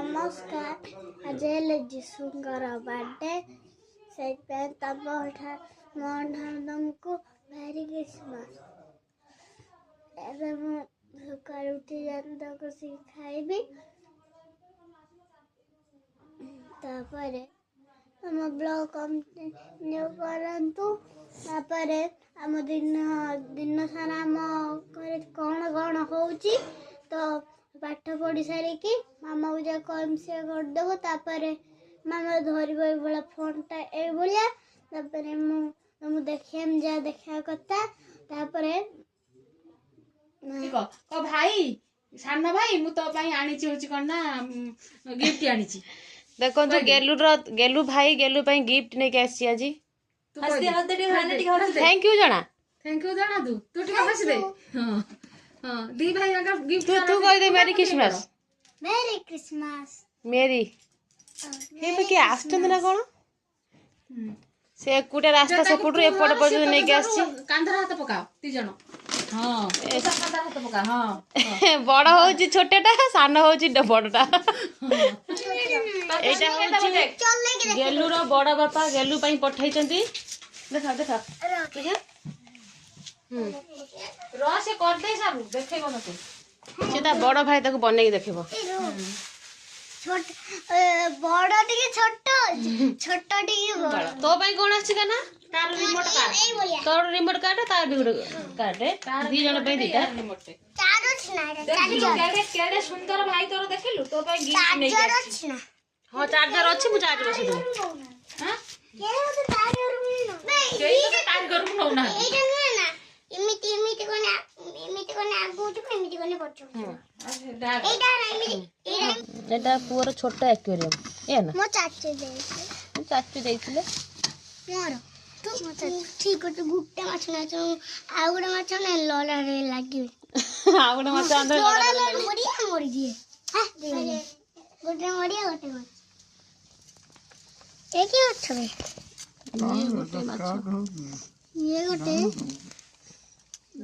नमस्कार आज हेले जीशुंकर बर्थडे से तुमको मेरी क्रिसमस एवं सकाल उठी जनता को खाइबी तापरे हम ब्लॉग कंटिन्यू करंतु तापरे आम दिन सारा आम घरे कौन कौन होउची तो पाठ पढ़ी सारिकी मामा को जा कम से करदेव तापरे मामा धरब ये फोनटा ये मु देखेम जा देखा कथा तापरे को भाई सान भाई मु तो पई आनी छी होची कोन ना गिफ्ट आनी छी देखो तो गेलू भाई गेलू पई गिफ्ट ने के आसी आजी थैंक यू जना तू ठीक हंस दे हां हां दी भाई अगर गिफ्ट तू कह दे मेरी क्रिसमस मेरी हे पे के आस्तन ना कोन से कुटे रास्ता से पुटू एपट पर्यंत नै के आसी कांधर हाथ पकाओ ती जण हां ऐसा कांधर हाथ पका हां बड़ होची छोटेटा सान होची बड़टा एटा होची गेलू रो बड़ बापा गेलू पई पठाई चंती देखा देखा देखा रो से कर दे सारू देखेबो न तू से ता बड़ भाई ताको बने के देखबो छोट बड़ टिके छोट छोट टिके बड़ तो पई कोन आछि कना तार रिमोट कार्ड तोर रिमोट कार्ड तार भी कार्ड दी जण पे दीटा रिमोट चारो छना केडे केडे सुंदर भाई तोर देखिलु तो पई गिफ्ट नै चारो छना हां चार्जर अछि मु चार्ज बसे दू हां के तो चार्जर नहीं केई तो तार घर मु ना एटा नहीं ना इमिति कोने आगु तो इमिति कोने पछो एटा ना इमिति एटा पुअर छोटा एक्वेरियम ए ना मो चाचू देइथिले मोर तू मो चाचू ठीक तो गुट्टा माछ ना आ गुडा माछ ना लला रे लागी आ गुडा माछ अंदर लला मरी दिए हां दे गुड्डा मरिया गोटे को ए की अच्छा ये गोटे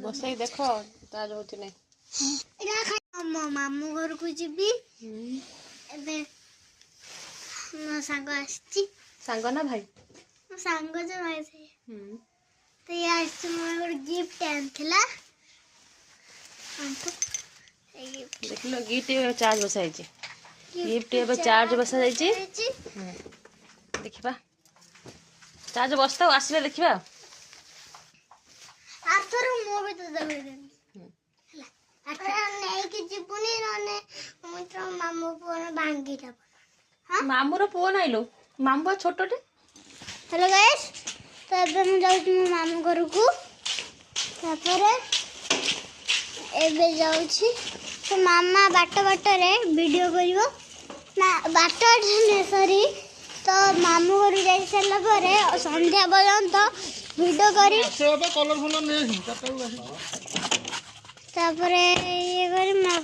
बसई देखो ताज होती नै मो मामू घर को जीबी एबे मो संग आछि संग ना भाई मो संग जे भाई से तो ये आछि मो गिफ्ट आनथिला हमको देख लो गिफ्ट चार्ज बसाई छी गिफ्ट एबे चार्ज बसा जाई छी देखिबा चार्ज बसता आसीबे देखिबा आथर मो भी तो दबे देनी आथर नहीं कि जीवनी रने मोर मामू फोन भांगी दब हां मामू रो फोन आइलो मामू छोटटे हेलो गाइस तो एबे हम जाउ छी मामू घर को तापरे एबे जाउ छी तो मामा बाट रे वीडियो करिवो ना बाट ने सरी तो मामू घर जाई सला परे संध्या पर्यंत वीडियो करी सेबे कलरफुल नै कतउ तापरे ये करी मा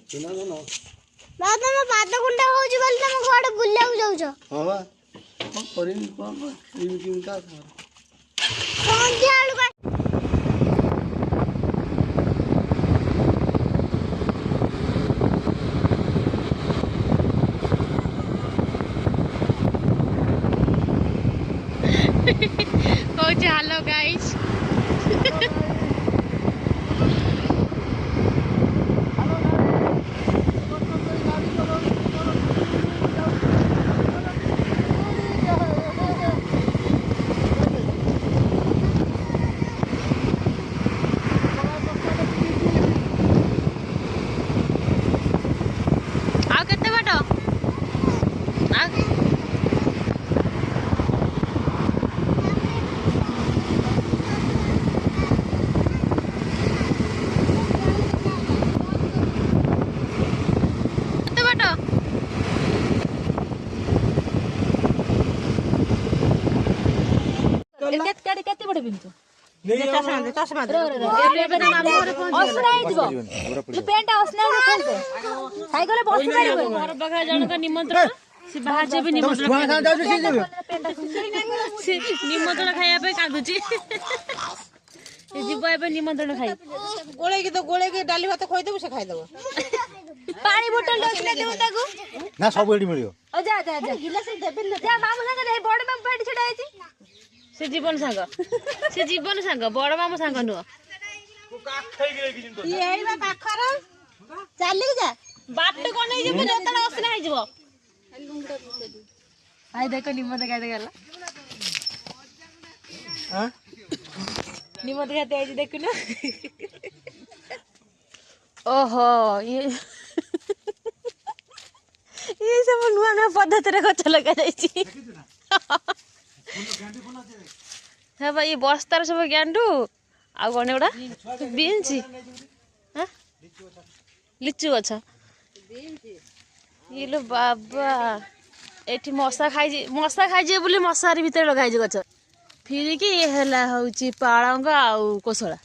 चिना न बा तुम पाद गुंडा हो जी बोल तुम कोड बुल्ला जाउ छ हां बा हम करिन को क्रीम का संध्या आलू का कोच हेलो गाइस आ केते बाटो आ केते बड़े बिंतु चश्मा दे पेंट असना खोल दे साइकिल बस पारिबो घर बगा जण का निमंत्रण से बाहर जे भी निमंत्रण निमंत्रण खाया पे कांदुची जीव एबे निमंत्रण खाई गोळे के डाली भात खोई देबो से खाई देबो पानी बोतल ନା ସବୁ ଏଠି ମିଳିବ। ଯା ଯା ଯା ଯା ମାମୁଁ ସାଙ୍ଗରେ ହେଇ ବଡ ମାମୁଁ ଏଠି ଛିଡା ହେଇଛି। ସେ ଜୀବନ ସାଙ୍ଗ ସେ ଜୀବନ ସାଙ୍ଗ ବଡ ମାମୁଁ ସାଙ୍ଗ ନୁହଁ। ଚାଲିକି ଯା ବାଟ କଣ ନେଇଯିବ ଯେତେବେଳେ ଅସନା ହେଇଯିବ। ଆଇ ଦେଖ ନିମତ ଖାଇତେ ଗଲା ନିମତ ଖାଇତେ ଆଇଛି ଦେଖୁନ। ଓହୋ ଇଏ ଇଏ ସବୁ ନୂଆ ନୂଆ ପଦ୍ଧତିରେ ଗଛ ଲଗାଯାଇଛି। ହଁ ବା ଇଏ ବସ୍ତାର ସବୁ ଗେଣ୍ଡୁ ଆଉ କଣ ଏଗୁଡ଼ା ବିନ୍ସ ଲିଚୁ ଗଛ। ଇଲୋ ବାବା ଏଠି ମଶା ଖାଇଯିବେ ବୋଲି ମଶାରୀ ଭିତରେ ଲଗାହେଇଛି ଗଛ। ଫିରିକି ଇଏ ହେଲା ହଉଛି ପାଳଙ୍ଗ ଆଉ କୋଶଳା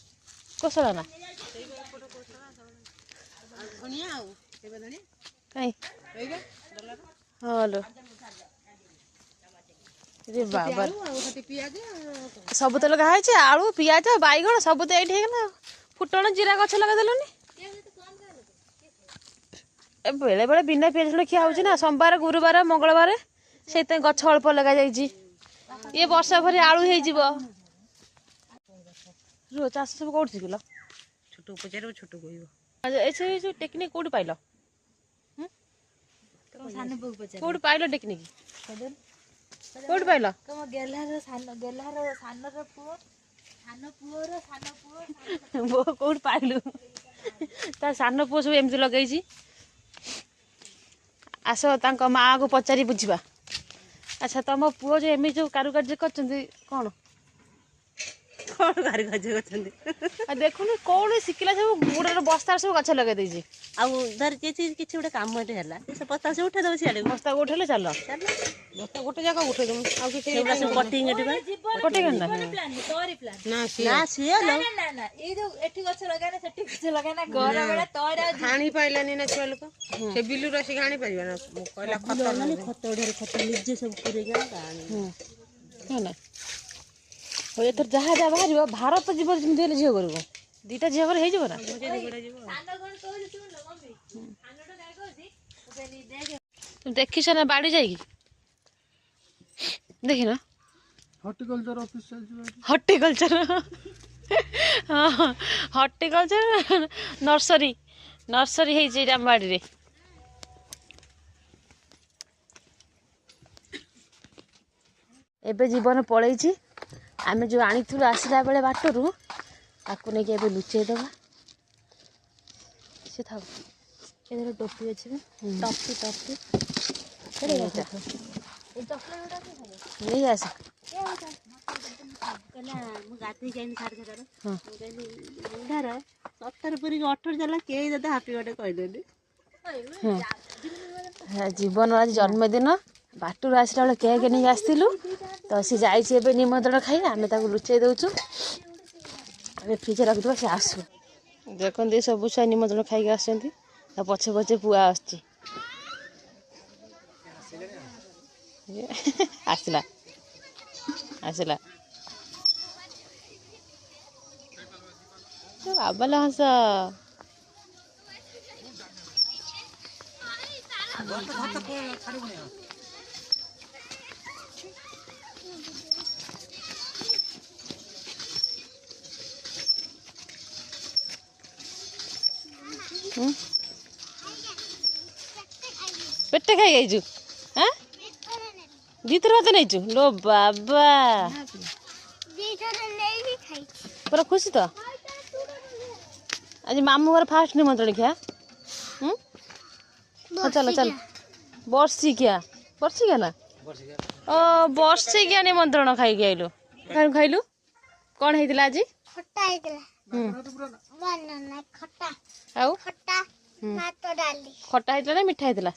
ନା କାଇଁ ହଲୋ ବାବା ସବୁ ତ ଲଗା ହେଇଛି ଆଳୁ ପିଆଜ ବାଇଗଣ ସବୁ ତ ଏଇଠି ହେଇଗଲା। ଫୁଟଣ ଜିରା ଗଛ ଲଗାଇଦେଲନି। ବେଳେ ବେଳେ ବିନା ପିଆଜ ରସୁଣ ଖିଆ ହଉଛି ନା ସୋମବାର ଗୁରୁବାର ମଙ୍ଗଳବାର ସେଇଥିପାଇଁ ଗଛ ଅଳ୍ପ ଲଗାଯାଇଛି। ଇଏ ବର୍ଷା ଭରି ଆଳୁ ହେଇଯିବ। ଚାଷ ସବୁ କୋଉଠି ଶିଖିଲ? ଛୋଟ ପଚାରିବ ଛୋଟ କହିବ। ଏସବୁ ଟେକ୍ନିକ୍ କୋଉଠି ପାଇଲ? କୋଉଠି ପାଇଲ ଟେକ୍ନିକ୍? କୋଉଠି ପାଇଲ? ତମ ଗେହ୍ଲାର ସାନର ପୁଅ ବୋଉ କୋଉଠି ପାଇଲୁ? ତା ସାନ ପୁଅ ସବୁ ଏମିତି ଲଗେଇଛି। ଆସ ତାଙ୍କ ମାଆକୁ ପଚାରି ବୁଝିବା। ଆଚ୍ଛା ତମ ପୁଅ ଯେ ଏମିତି ଯୋଉ କାରୁକାର୍ଯ୍ୟ କରିଛନ୍ତି କଣ କାରୁକାର୍ଯ୍ୟ କରୁଛନ୍ତି ଆଉ ଦେଖୁନୁ କୋଉଠି ଶିଖିଲା ସବୁ ଗୁଡର ବସ୍ତାରେ ସବୁ ଗଛ ଲଗେଇ ଦେଇଛି। ଆଉ ଧର କିଛି ଗୋଟେ କାମଟେ ହେଲା ସେ ପଚାଶ ଉଠେଇ ଦବ ସିଆଡେ ବସ୍ତାକୁ ଉଠେଇଲେ ଚାଲ ବସ୍ତା ଗୋଟେ ଜାଗା ଉଠେଇ ଦବୁ ଆଉ କିଛି ସବୁ କଟିଂ ଏଠି କଟିଗଲା ନା ସିଏ ନା ଏଇ ଯୋଉ ଏଠି ଗଛ ଲଗାନା ସେଠି ଗଛ ଲଗାନା ଘର ବେଳେ ତୋର ହାଣି ପାଇଲାନି ନା ଛୁଆ ଲୋକ ସେ ବିଲୁରୁ ଆସିକି ହାଣି ପାରିବ ନା କହିଲା ଖତ ନିଜେ ସବୁ ପୁରେଇକି ନା ହଉ ଏଥର ଯାହା ଯାହା ବାହାରିବ ଭାରତ ଯିବ ଯେମିତି ହେଲେ ଝିଅ କରିବ। ଦିଟା ଝିଅ ଘର ହେଇଯିବ ନା। ଦେଖିଛ ନା ବାଡି ଯାଇକି ଦେଖିନ? ହର୍ଟିକଲଚର ଅଫିସ ଚାଲିଛି। ହର୍ଟିକଲଚର ହଁ ହର୍ଟିକଲଚର ନର୍ସରୀ ହେଇଛି ଏଇଠି ଆମ ବାଡ଼ିରେ। ଏବେ ଜୀବନ ପଳେଇଛି। ଆମେ ଯେଉଁ ଆଣିଥିଲୁ ଆସିଲା ବେଳେ ବାଟରୁ ତାକୁ ନେଇକି ଏବେ ଲୁଚେଇ ଦେବା। ସେ ଥାଉ ଏଥିରେ ଟୋପି ଅଛି ନେଇ ଆସ। ମୁଁ ଗାଧେଇକି ଆଇନି 11:30 ମୁଁ କହିଲି ମୁଣ୍ଡାର 17 ପୁରିକି 18 ଚାଲିଲା କେହି ଯଦି ହାପି ବାର୍ଥଡେ କହିଦେଲି। ଜୀବନ ଆଜି ଜନ୍ମଦିନ ବାଟରୁ ଆସିଲା ବେଳେ କେକ୍ ନେଇକି ଆସିଥିଲୁ ତ ସେ ଯାଇଛି ଏବେ ନିମନ୍ତ୍ରଣ ଖାଇ ଆମେ ତାକୁ ଲୁଚେଇ ଦେଉଛୁ। ଆମେ ଫ୍ରିଜରେ ରଖିଦେବା ସେ ଆସୁ। ଦେଖନ୍ତି ସବୁ ଛୁଆ ନିମନ୍ତ୍ରଣ ଖାଇକି ଆସୁଛନ୍ତି ତା ପଛେ ପଛେ ପୁଅ ଆସୁଛି। ଆସିଲା ବାବାଲା ହସ। ପେଟେ ଖାଇ ଯାଇଛୁ ହଁ ଦିଥର ଭାତ ନେଇଛୁ ଲୋ ବାବା ପୁରା ଖୁସି ତ। ଆଜି ମାମୁଁ ଘର ଫାଷ୍ଟ ନିମନ୍ତ୍ରଣ ଖିଆ ଚାଲ ବର୍ଷିକିଆ ନା ଓ ବର୍ଷିକିଆ ନିମନ୍ତ୍ରଣ ଖାଇକି ଆଇଲୁ। ଖାଇଲୁ କଣ ହେଇଥିଲା ଆଜି? ଖଟା ହେଇଥିଲା ଆଉ ଭାତ ଡାଲି। ଖଟା ହେଇଥିଲା ନା ମିଠା ହେଇଥିଲା?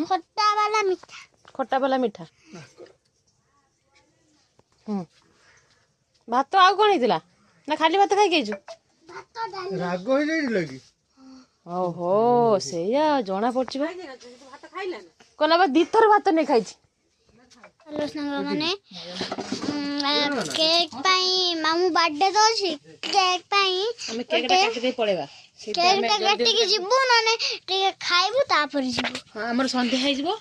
ଖଟା ବାଲା ମିଠା। ଭାତ ଆଉ କଣ ହେଇଥିଲା ନା ଖାଲି ଭାତ ଖାଇକି ଆଇଛୁ? ରାଗ ହେଇଯାଇଥିଲା କି? ଓହୋ ସେଇଆ ଜଣା ପଡୁଛି ବା। କହିଲା ବା ଦିଥର ଭାତ ନେଇ ଖାଇଛି। हेलो सांग माने केक पाई मामू बर्थडे तो अछि केक पाई हम केक काटी दे पळेबा केक टा काटी के जिबो नने टिके खाइबो तापर जिबो हां हमर संध्या हे जिवो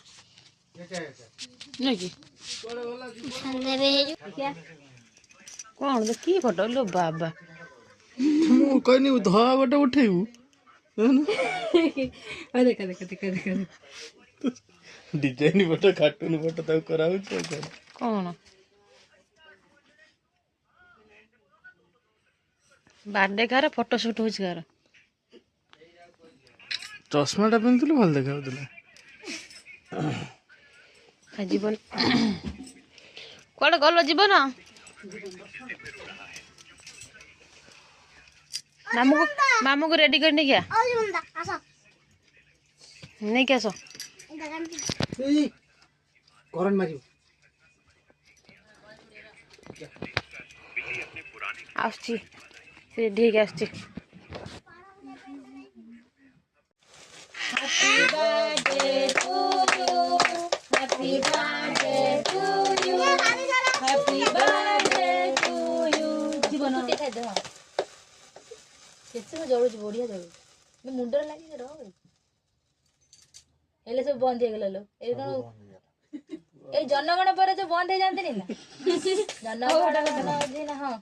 नै की संध्या बे हे कोन दे की फोटो लो बाबा ମୁଁ କହିନି ଧଳା ଗୋଟେ ଉଠେଇବୁ देखा डिजाइन फोटो कार्टून फोटो ତାକୁ କରାଉଛି कौन बर्थडे कार फोटो शूट हो कार ଚଷମାଟା ପିନ୍ଧୁଥିଲୁ ଭଲ ଦେଖାଯାଉଥିଲା जीवन कौन गल जीवन मामू को रेडी करने क्या ओ जुंदा आसा नहीं क्या सो करंट मारियो आसची रेडी है आसची जड़ू बढ़िया जड़ू मुंडर लगे रह हेले सब बंद हो गला लो ए कौन ए जनगण पर जो बंद हो जाते ना जनगण दिन हां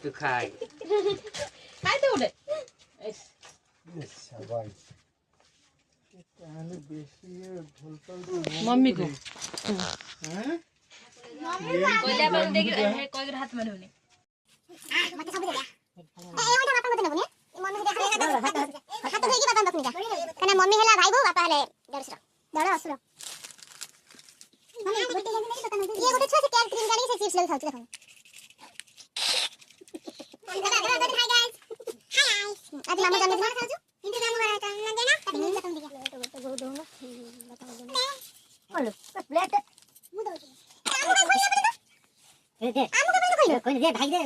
तू खाई खाई तो उठे मम्मी को कोइला बन देख कोई हाथ में होने मत सब दे ए ओटा बापा मत नबुने मम्मी के हाथ तो हेगी बापा बकनी जा कना मम्मी हेला भाई बो बापा हेले डर असुर मम्मी गोटे जन नहीं पता नहीं ये गोटे छुआ से केक क्रीम गाड़ी से चिप्स लग खाउछ देखो हाय गाइस हाय आज मामा जन्म दिन खाउछ इंटे काम करा था न देना कभी नहीं खत्म दिया तो दो बोलो प्लेट मु दो दे आम को खोइलो कोई दे भाई दे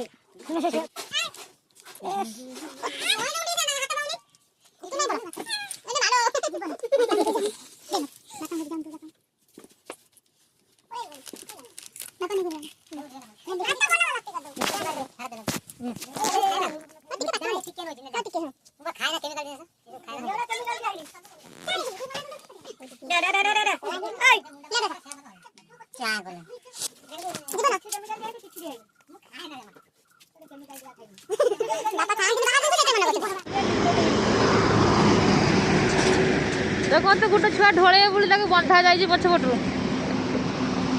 देखो तो गोटे छुआ ढोले बोली ताके बंधा जाई पछ पटरू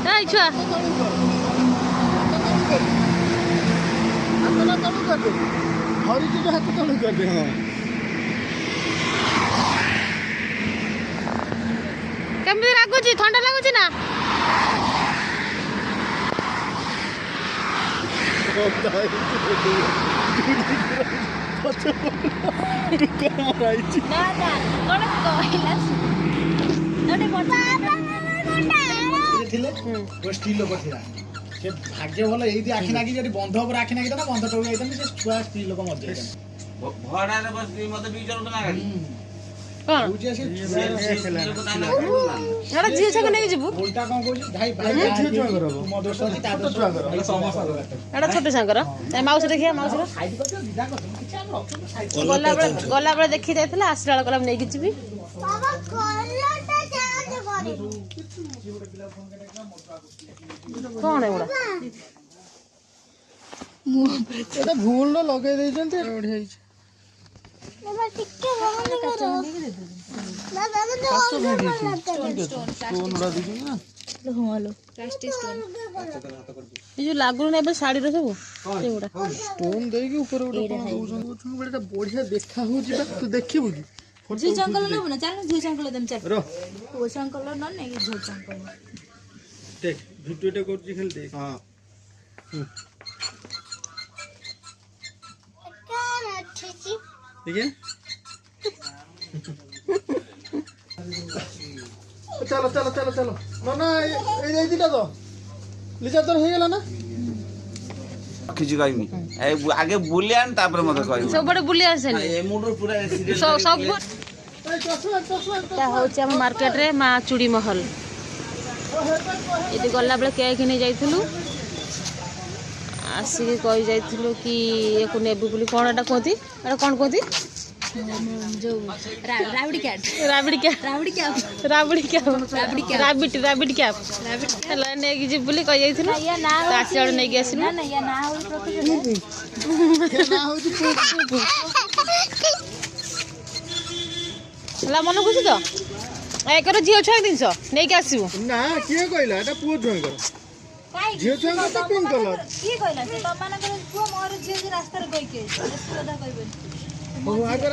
ए छुआ हरी चीज हाथ तळू कर दे हां केमि लागुची ठंडा लागुची ना ना ना कोन कोइला नोटे मोटा ଥିଲେ ଓ ସ୍ତ୍ରୀ ଲୋକ ଥିଲା ସେ ଭାଗ୍ୟ ଭଲ ଏଇଠି ଆଖି ନାଗି ଯଦି ବନ୍ଧ ଉପରେ ଆଖି ନାଗି ତା ବନ୍ଧ ଟୋକି ଯାଇଥାନ୍ତି ସେ ଛୁଆ ସ୍ତ୍ରୀ ଲୋକ ମରି ଯାଇଥାନ୍ତି ଭଡାରେ ବସି ମତେ ବି ଚଲଉଥିଲା ଗାଡି कौन କହୁଛି ସେ ଛୁଆ एड़ा झियो छक नै जिबु ଓଲଟା କଣ କହୁଛି ଭାଇ ଭାଇ ଝିଅ ଛୁଆଙ୍କର ମୋ ଦୋଷ ଅଛି ତା ଦୋଷ ଛୁଆଙ୍କର ଭାଇ ସମସ୍ତଙ୍କର एड़ा छोटे सांगर ए माउस देखिया माउस ସାଇଡ କରିଦିଅ ବିଦା କରିଦିଅ କିଛି ଆମେ ରଖୁଛୁ ସାଇଡ गला बेले देखि जाइतला आसला बेला नै कि जिबी बाबा कलरटा चार्ज करी कौन एगुड़ा এটা ভুল লো লগাই ଦେଇଛନ୍ତି ବଢିଆ ହେଇଛି बाबा टिके बंद करो बाबा तो स्टोन उड़ा ଦେଇଛନ୍ତି ନା ये जो लागु नै बे साड़ी रो सब सेगुड़ा स्टोन ଦେଇକି ଉପରେ ଗୋଟେ କଣ ଦଉଛନ୍ତି ଗୋଟେ ବଢିଆ ଦେଖା ହଉଛି ବା ତୁ ଦେଖିବୁ କି झियो चंकल न बना चल झियो चंकल दम चल ର वो चंकल न नहीं झियो चंकल देख ভিডিওটা করছি খালি দেখ হ্যাঁ कौन अच्छी सी ठीक है चलो चलो चलो चलो ना ना এই দিটা তো লিজা তোর হয়ে গেল না କିଛି କହିନି ଆଗେ ବୁଲିଆନ ତାପରେ ମତେ କହିବୁ सब बड़े बुली आसे ଏ ମୁଣ୍ଡ ପୁରା सब এটা হচ্ছে ଆମ ମାର୍କେଟରେ ମା ଚୁଡ଼ି ମହଲ। ଏଠି ଗଲାବେଳେ କେକ୍ ନେଇ ଯାଇଥିଲୁ, ଆସିକି କହି ଯାଇଥିଲୁ କି ୟାକୁ ନେବୁ ବୋଲି। କ'ଣ ଏଟା କୁହନ୍ତି, ଏଟା କ'ଣ କୁହନ୍ତି? ରାବିଡି କ୍ୟାଟ୍ ହେଲା ନେଇକି ଯିବୁ ବୋଲି କହି ଯାଇଥିଲୁ। ଆସିଲା ବେଳେ ନେଇକି ଆସିଲୁ। ହେଲା ମନ ଖୁସି ତ? ଏକର ଝିଅ ଛୁଆ ଜିନିଷ ନେଇକି ଆସିବୁ। ନା କିଏ କହିଲା ଏଟା ପୁଅ ଛୁଆଙ୍କର? ଝିଅ ଛୁଆଙ୍କର ତ ପିଙ୍କ କଲର। କିଏ କହିଲା? ସେ ତମମାନଙ୍କର ପୁଅ ମୋର ଝିଅ ରାସ୍ତାରେ କହିକି ଆଗର